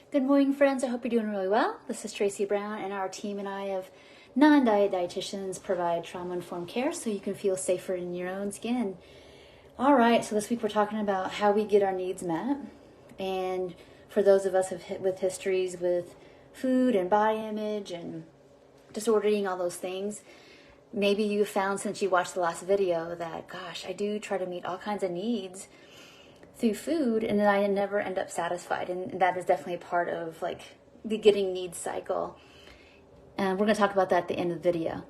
Good morning, friends. I hope you're doing really well. This is Tracy Brown, and our team and I of non-diet dietitians provide trauma-informed care so you can feel safer in your own skin. All right, so this week we're talking about how we get our needs met. And for those of us with histories with food and body image and disorder eating, all those things, maybe you found since you watched the last video that, gosh, I do try to meet all kinds of needs through food, and then I never end up satisfied. And that is definitely a part of like the getting needs cycle. And we're going to talk about that at the end of the video.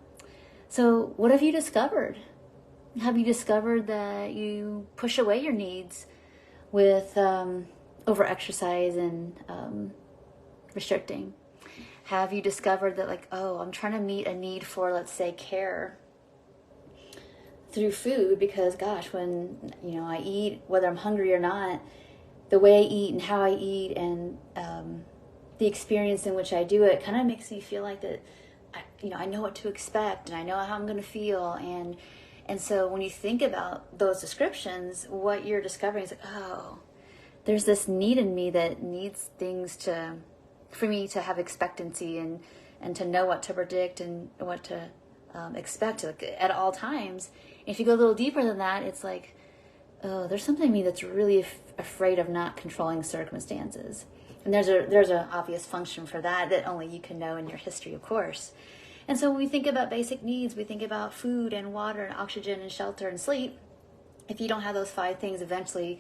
So what have you discovered? Have you discovered that you push away your needs with over-exercise and restricting? Have you discovered that, like, oh, I'm trying to meet a need for, let's say, care through food because, gosh, when, I eat, whether I'm hungry or not, the way I eat and how I eat and the experience in which I do it kind of makes me feel like that, I know what to expect and I know how I'm going to feel. And so when you think about those descriptions, what you're discovering is like, oh, there's this need in me that needs things for me to have expectancy and to know what to predict and what to expect at all times. And if you go a little deeper than that, it's like, oh, there's something in me that's really afraid of not controlling circumstances. And there's an obvious function for that only you can know in your history, of course. And so when we think about basic needs, we think about food and water and oxygen and shelter and sleep. If you don't have those 5 things, eventually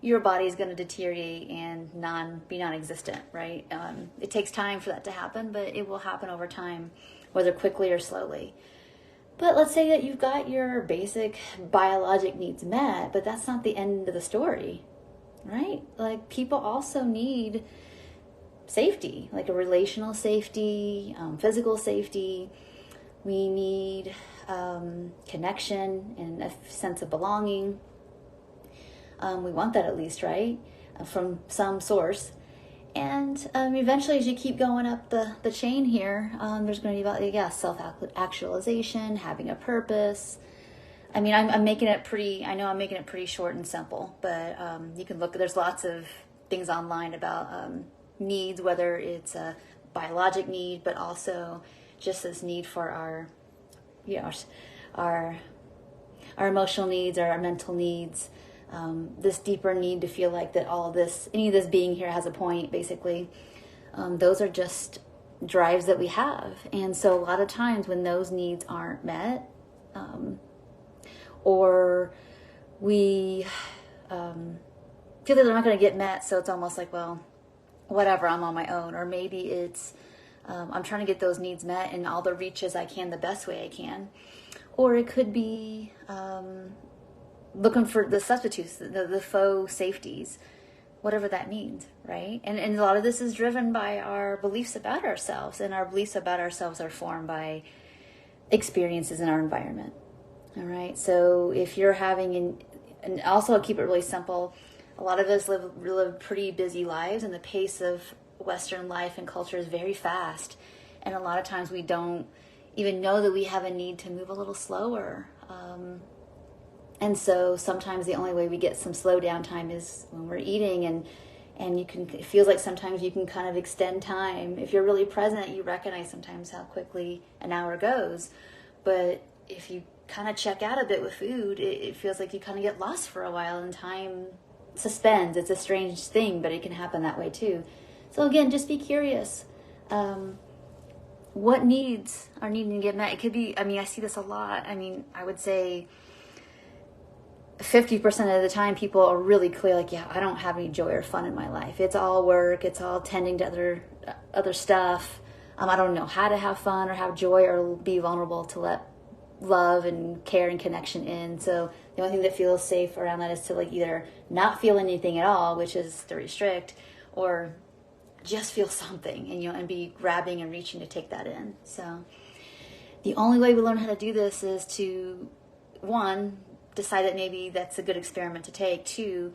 your body is going to deteriorate and be non-existent, right? It takes time for that to happen, but it will happen over time, whether quickly or slowly. But let's say that you've got your basic biologic needs met, but that's not the end of the story, right? Like, people also need safety, like a relational safety, physical safety. We need connection and a sense of belonging. We want that at least, right? From some source. And eventually, as you keep going up the chain here, there's going to be self-actualization, having a purpose. I mean, I'm making it pretty short and simple, but you can look, there's lots of things online about needs, whether it's a biologic need, but also just this need for our emotional needs, or our mental needs. This deeper need to feel like that any of this being here has a point, basically. Those are just drives that we have. And so a lot of times when those needs aren't met, or we feel that they're not going to get met, so it's almost like, well, whatever, I'm on my own. Or maybe it's, I'm trying to get those needs met in all the reaches I can, the best way I can. Or it could be looking for the substitutes, the faux safeties, whatever that means, right? And a lot of this is driven by our beliefs about ourselves, and our beliefs about ourselves are formed by experiences in our environment, all right? So if you're having, and also I'll keep it really simple, a lot of us live pretty busy lives, and the pace of Western life and culture is very fast, and a lot of times we don't even know that we have a need to move a little slower. And so sometimes the only way we get some slow down time is when we're eating, and it feels like sometimes you can kind of extend time. If you're really present, you recognize sometimes how quickly an hour goes. But if you kind of check out a bit with food, it feels like you kind of get lost for a while and time suspends. It's a strange thing, but it can happen that way too. So again, just be curious. What needs are needing to get met? It could be, I see this a lot. I would say 50% of the time people are really clear, like, yeah, I don't have any joy or fun in my life. It's all work. It's all tending to other stuff. I don't know how to have fun or have joy or be vulnerable to let love and care and connection in. So the only thing that feels safe around that is to either not feel anything at all, which is to restrict, or just feel something and be grabbing and reaching to take that in. So the only way we learn how to do this is to, 1, decide that maybe that's a good experiment to take. 2,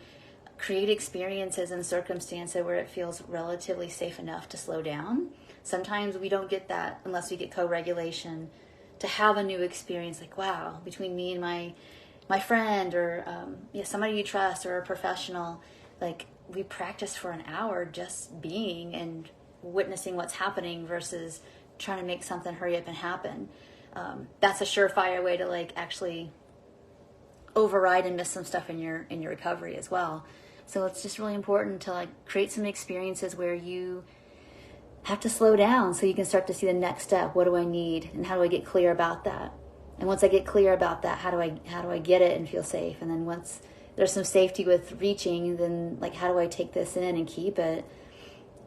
create experiences and circumstances where it feels relatively safe enough to slow down. Sometimes we don't get that unless we get co-regulation, to have a new experience, like, wow, between me and my friend, or somebody you trust, or a professional, like, we practice for an hour just being and witnessing what's happening versus trying to make something hurry up and happen. That's a surefire way to like actually override and miss some stuff in your recovery as well. So it's just really important to like create some experiences where you have to slow down so you can start to see the next step. What do I need, and how do I get clear about that? And once I get clear about that, how do I get it and feel safe? And then once there's some safety with reaching, then like how do I take this in and keep it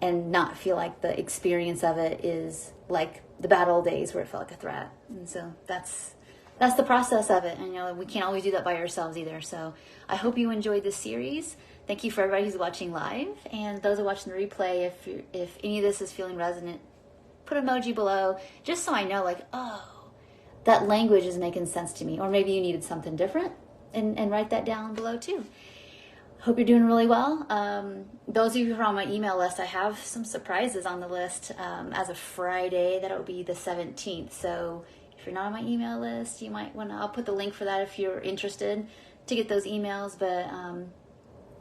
and not feel like the experience of it is like the bad old days where it felt like a threat. And so that's the process of it. And you know, we can't always do that by ourselves either. So I hope you enjoyed this series. Thank you for everybody who's watching live, and those who are watching the replay. If any of this is feeling resonant, put emoji below, just so I know, like, oh, that language is making sense to me. Or maybe you needed something different, and write that down below too. Hope you're doing really well. Those of you who are on my email list, I have some surprises on the list as of Friday. That'll be the 17th. So if you're not on my email list, you might want to, I'll put the link for that if you're interested to get those emails. But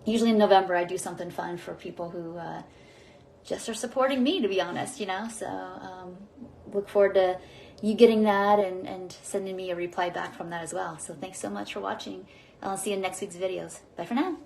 usually in November, I do something fun for people who just are supporting me, to be honest, you know. So look forward to you getting that and sending me a reply back from that as well. So thanks so much for watching. I'll see you in next week's videos. Bye for now.